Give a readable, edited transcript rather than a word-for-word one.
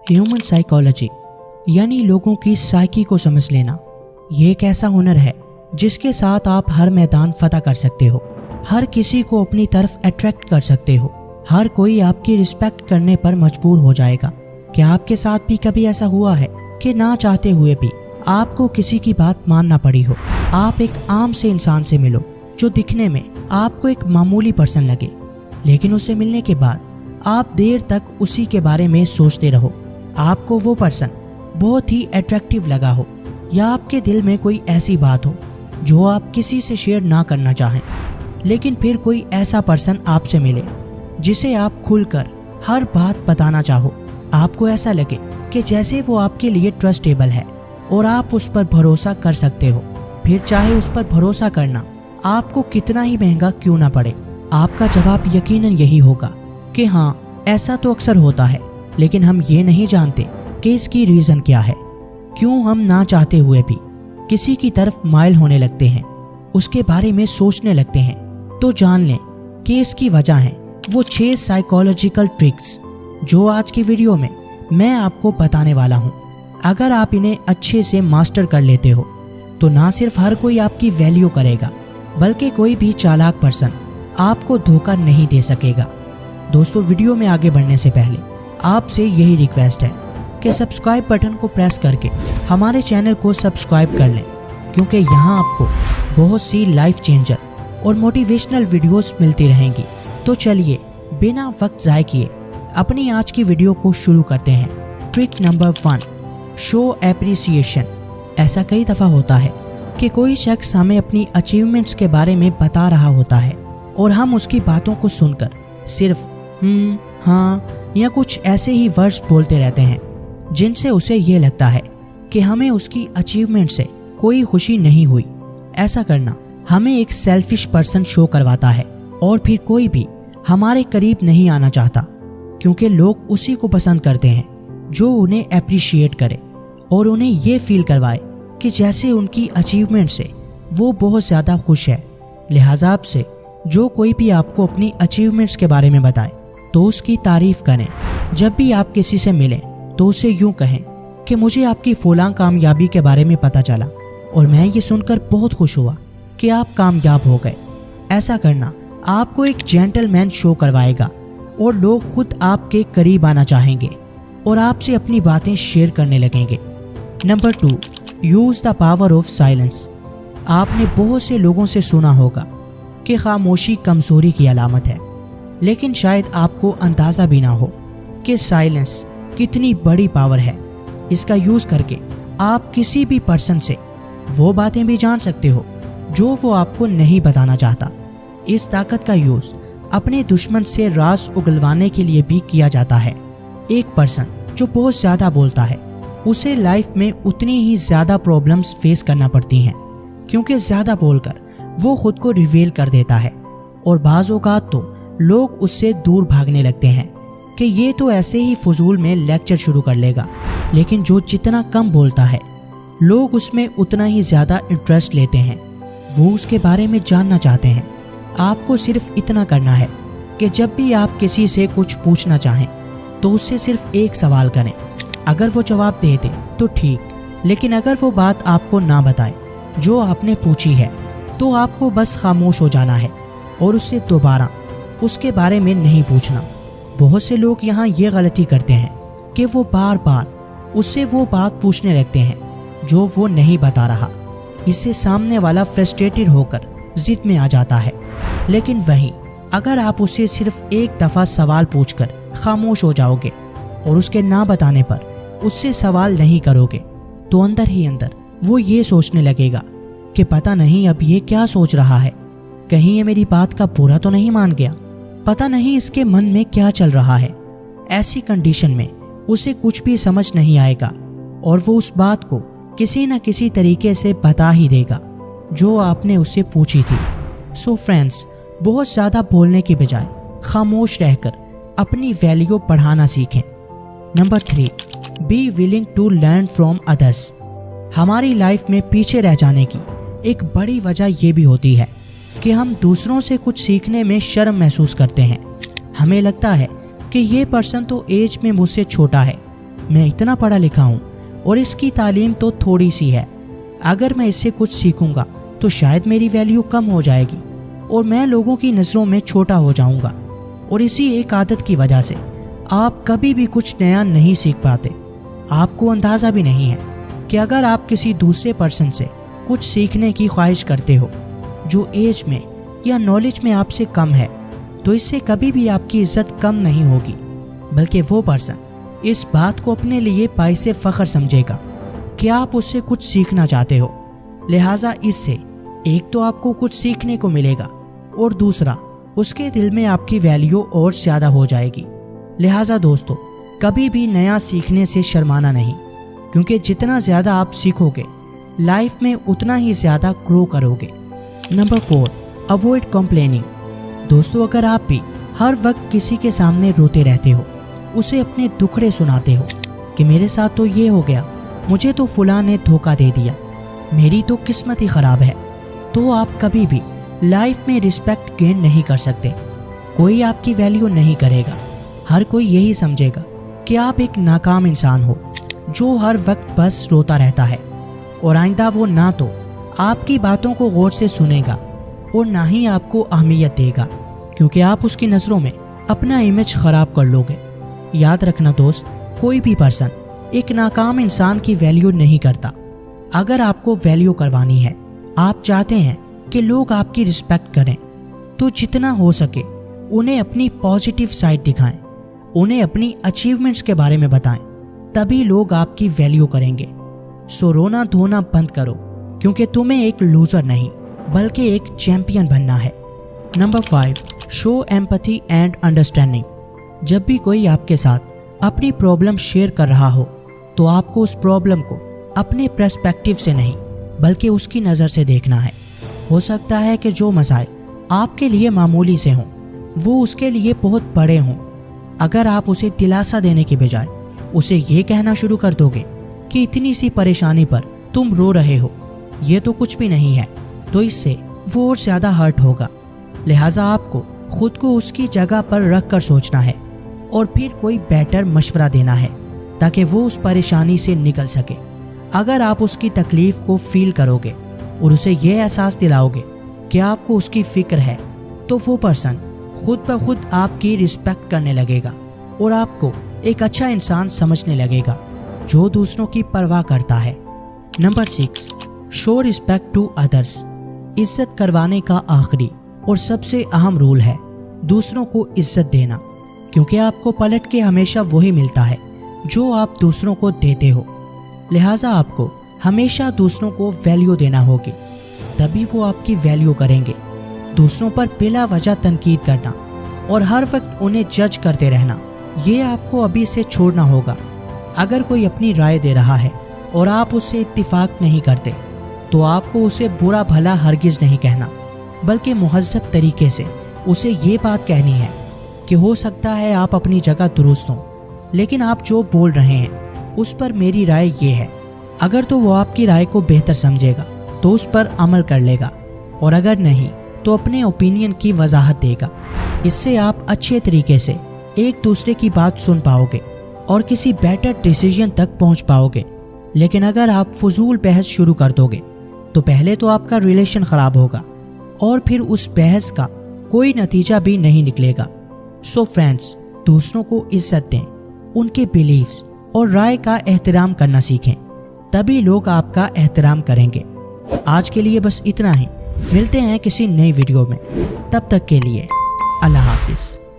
Human psychology यानी लोगों की साइकी को समझ लेना, ये एक ऐसा हुनर है जिसके साथ आप हर मैदान फतह कर सकते हो, हर किसी को अपनी तरफ अट्रैक्ट कर सकते हो, हर कोई आपकी रिस्पेक्ट करने पर मजबूर हो जाएगा। क्या आपके साथ भी कभी ऐसा हुआ है कि ना चाहते हुए भी आपको किसी की बात मानना पड़ी हो? आप एक आम से इंसान से मिलो जो दिखने में आपको एक मामूली पर्सन लगे, लेकिन उससे मिलने के बाद आप देर तक उसी के बारे में सोचते रहो। आपको वो पर्सन बहुत ही अट्रैक्टिव लगा हो, या आपके दिल में कोई ऐसी बात हो जो आप किसी से शेयर ना करना चाहें, लेकिन फिर कोई ऐसा पर्सन आपसे मिले जिसे आप खुलकर हर बात बताना चाहो। आपको ऐसा लगे कि जैसे वो आपके लिए ट्रस्टेबल है और आप उस पर भरोसा कर सकते हो। फिर चाहे उस पर भरोसा करना आपको कितना ही महंगा क्यों ना पड़े, आपका जवाब यकीनन यही होगा कि हाँ, ऐसा तो अक्सर होता है, लेकिन हम ये नहीं जानते कि इसकी रीज़न क्या है। क्यों हम ना चाहते हुए भी किसी की तरफ माइल होने लगते हैं, उसके बारे में सोचने लगते हैं। तो जान लें कि इसकी वजह है वो 6 साइकोलॉजिकल ट्रिक्स जो आज की वीडियो में मैं आपको बताने वाला हूँ। अगर आप इन्हें अच्छे से मास्टर कर लेते हो तो ना सिर्फ हर कोई आपकी वैल्यू करेगा, बल्कि कोई भी चालाक पर्सन आपको धोखा नहीं दे सकेगा। दोस्तों, वीडियो में आगे बढ़ने से पहले आपसे यही रिक्वेस्ट है कि सब्सक्राइब बटन को प्रेस करके हमारे चैनल को सब्सक्राइब कर लें, क्योंकि यहाँ आपको बहुत सी लाइफ चेंजर और मोटिवेशनल वीडियोस मिलती रहेंगी। तो चलिए बिना वक्त ज़ाय किए अपनी आज की वीडियो को शुरू करते हैं। Trick number 1, show appreciation. ऐसा कई दफ़ा होता है कि कोई शख्स हमें अपनी अचीवमेंट्स के बारे में बता रहा होता है और हम उसकी बातों को सुनकर सिर्फ हाँ या कुछ ऐसे ही वर्ड्स बोलते रहते हैं, जिनसे उसे ये लगता है कि हमें उसकी अचीवमेंट से कोई खुशी नहीं हुई। ऐसा करना हमें एक सेल्फिश पर्सन शो करवाता है और फिर कोई भी हमारे करीब नहीं आना चाहता, क्योंकि लोग उसी को पसंद करते हैं जो उन्हें अप्रिशिएट करे और उन्हें ये फील करवाए कि जैसे उनकी अचीवमेंट से वो बहुत ज़्यादा खुश है। लिहाजा से जो कोई भी आपको अपनी अचीवमेंट्स के बारे में बताए तो उसकी तारीफ़ करें। जब भी आप किसी से मिलें तो उसे यूँ कहें कि मुझे आपकी फ़लाँ कामयाबी के बारे में पता चला और मैं ये सुनकर बहुत खुश हुआ कि आप कामयाब हो गए। ऐसा करना आपको एक जेंटलमैन शो करवाएगा और लोग खुद आपके करीब आना चाहेंगे और आपसे अपनी बातें शेयर करने लगेंगे। Number 2, use the power of silence. आपने बहुत से लोगों से सुना होगा कि खामोशी कमज़ोरी की अलामत है, लेकिन शायद आपको अंदाज़ा भी ना हो कि साइलेंस कितनी बड़ी पावर है। इसका यूज़ करके आप किसी भी पर्सन से वो बातें भी जान सकते हो जो वो आपको नहीं बताना चाहता। इस ताकत का यूज़ अपने दुश्मन से राज उगलवाने के लिए भी किया जाता है। एक पर्सन जो बहुत ज़्यादा बोलता है उसे लाइफ में उतनी ही ज़्यादा प्रॉब्लम्स फेस करना पड़ती हैं, क्योंकि ज़्यादा बोलकर वो खुद को रिवील कर देता है और बाज़ औक़ात तो लोग उससे दूर भागने लगते हैं कि ये तो ऐसे ही फजूल में लेक्चर शुरू कर लेगा। लेकिन जो जितना कम बोलता है लोग उसमें उतना ही ज़्यादा इंटरेस्ट लेते हैं, वो उसके बारे में जानना चाहते हैं। आपको सिर्फ इतना करना है कि जब भी आप किसी से कुछ पूछना चाहें तो उससे सिर्फ एक सवाल करें। अगर वो जवाब दे दे तो ठीक, लेकिन अगर वो बात आपको ना बताए जो आपने पूछी है तो आपको बस खामोश हो जाना है और उससे दोबारा उसके बारे में नहीं पूछना। बहुत से लोग यहाँ ये गलती करते हैं कि वो बार बार उससे वो बात पूछने लगते हैं जो वो नहीं बता रहा। इससे सामने वाला फ्रस्ट्रेटेड होकर जिद में आ जाता है। लेकिन वहीं अगर आप उससे सिर्फ एक दफ़ा सवाल पूछकर खामोश हो जाओगे और उसके ना बताने पर उससे सवाल नहीं करोगे, तो अंदर ही अंदर वो ये सोचने लगेगा कि पता नहीं अब ये क्या सोच रहा है, कहीं ये मेरी बात का बुरा तो नहीं मान गया, पता नहीं इसके मन में क्या चल रहा है। ऐसी कंडीशन में उसे कुछ भी समझ नहीं आएगा और वो उस बात को किसी न किसी तरीके से बता ही देगा जो आपने उससे पूछी थी। सो फ्रेंड्स, बहुत ज़्यादा बोलने की बजाय खामोश रहकर अपनी वैल्यू बढ़ाना सीखें। Number 3, be willing to learn from others. हमारी लाइफ में पीछे रह जाने की एक बड़ी वजह ये भी होती है कि हम दूसरों से कुछ सीखने में शर्म महसूस करते हैं। हमें लगता है कि ये पर्सन तो एज में मुझसे छोटा है, मैं इतना पढ़ा लिखा हूँ और इसकी तालीम तो थोड़ी सी है, अगर मैं इससे कुछ सीखूंगा तो शायद मेरी वैल्यू कम हो जाएगी और मैं लोगों की नज़रों में छोटा हो जाऊंगा। और इसी एक आदत की वजह से आप कभी भी कुछ नया नहीं सीख पाते। आपको अंदाज़ा भी नहीं है कि अगर आप किसी दूसरे पर्सन से कुछ सीखने की ख्वाहिश करते हो जो एज में या नॉलेज में आपसे कम है, तो इससे कभी भी आपकी इज्जत कम नहीं होगी, बल्कि वो पर्सन इस बात को अपने लिए बाइसे फ़ख्र समझेगा कि आप उससे कुछ सीखना चाहते हो। लिहाजा इससे एक तो आपको कुछ सीखने को मिलेगा और दूसरा उसके दिल में आपकी वैल्यू और ज़्यादा हो जाएगी। लिहाजा दोस्तों, कभी भी नया सीखने से शर्माना नहीं, क्योंकि जितना ज़्यादा आप सीखोगे लाइफ में उतना ही ज़्यादा ग्रो करोगे। Number 4, avoid complaining. दोस्तों, अगर आप भी हर वक्त किसी के सामने रोते रहते हो, उसे अपने दुखड़े सुनाते हो कि मेरे साथ तो ये हो गया, मुझे तो फलां ने धोखा दे दिया, मेरी तो किस्मत ही ख़राब है, तो आप कभी भी लाइफ में रिस्पेक्ट गेन नहीं कर सकते। कोई आपकी वैल्यू नहीं करेगा। हर कोई यही समझेगा कि आप एक नाकाम इंसान हो जो हर वक्त बस रोता रहता है, और आइंदा वो ना तो आपकी बातों को गौर से सुनेगा और ना ही आपको अहमियत देगा, क्योंकि आप उसकी नज़रों में अपना इमेज ख़राब कर लोगे। याद रखना दोस्त, कोई भी पर्सन एक नाकाम इंसान की वैल्यू नहीं करता। अगर आपको वैल्यू करवानी है, आप चाहते हैं कि लोग आपकी रिस्पेक्ट करें, तो जितना हो सके उन्हें अपनी पॉजिटिव साइड दिखाएं, उन्हें अपनी अचीवमेंट्स के बारे में बताएं, तभी लोग आपकी वैल्यू करेंगे। सो रोना धोना बंद करो, क्योंकि तुम्हें एक लूजर नहीं बल्कि एक चैंपियन बनना है। Number 5, show empathy and understanding. जब भी कोई आपके साथ अपनी प्रॉब्लम शेयर कर रहा हो, तो आपको उस प्रॉब्लम को अपने पर्सपेक्टिव से नहीं बल्कि उसकी नज़र से देखना है। हो सकता है कि जो मसाइल आपके लिए मामूली से हों, वो उसके लिए बहुत बड़े हों। अगर आप उसे दिलासा देने के बजाय उसे ये कहना शुरू कर दोगे कि इतनी सी परेशानी पर तुम रो रहे हो, ये तो कुछ भी नहीं है, तो इससे वो और ज़्यादा हर्ट होगा। लिहाजा आपको खुद को उसकी जगह पर रख कर सोचना है और फिर कोई बेटर मशवरा देना है ताकि वो उस परेशानी से निकल सके। अगर आप उसकी तकलीफ़ को फील करोगे और उसे ये एहसास दिलाओगे कि आपको उसकी फ़िक्र है, तो वो पर्सन खुद ब खुद आपकी रिस्पेक्ट करने लगेगा और आपको एक अच्छा इंसान समझने लगेगा जो दूसरों की परवाह करता है। Number 6, show respect to others. इज्जत करवाने का आखिरी और सबसे अहम रूल है दूसरों को इज्जत देना, क्योंकि आपको पलट के हमेशा वही मिलता है जो आप दूसरों को देते हो। लिहाजा आपको हमेशा दूसरों को वैल्यू देना होगी, तभी वो आपकी वैल्यू करेंगे। दूसरों पर बिला वजह तनकीद करना और हर वक्त उन्हें जज करते रहना, ये आपको अभी से छोड़ना होगा। अगर कोई अपनी राय दे रहा है और आप उससे इत्तिफाक नहीं करते, तो आपको उसे बुरा भला हरगिज़ नहीं कहना, बल्कि मुहज़्ज़ब तरीके से उसे ये बात कहनी है कि हो सकता है आप अपनी जगह दुरुस्त हों, लेकिन आप जो बोल रहे हैं उस पर मेरी राय ये है। अगर तो वो आपकी राय को बेहतर समझेगा तो उस पर अमल कर लेगा, और अगर नहीं तो अपने ओपिनियन की वजाहत देगा। इससे आप अच्छे तरीके से एक दूसरे की बात सुन पाओगे और किसी बेटर डिसीजन तक पहुंच पाओगे। लेकिन अगर आप फजूल बहस शुरू कर दोगे तो पहले तो आपका रिलेशन ख़राब होगा और फिर उस बहस का कोई नतीजा भी नहीं निकलेगा। सो फ्रेंड्स, दूसरों को इज्जत दें, उनके बिलीव्स और राय का एहतराम करना सीखें, तभी लोग आपका एहतराम करेंगे। आज के लिए बस इतना ही, मिलते हैं किसी नई वीडियो में। तब तक के लिए अल्लाह हाफिज़।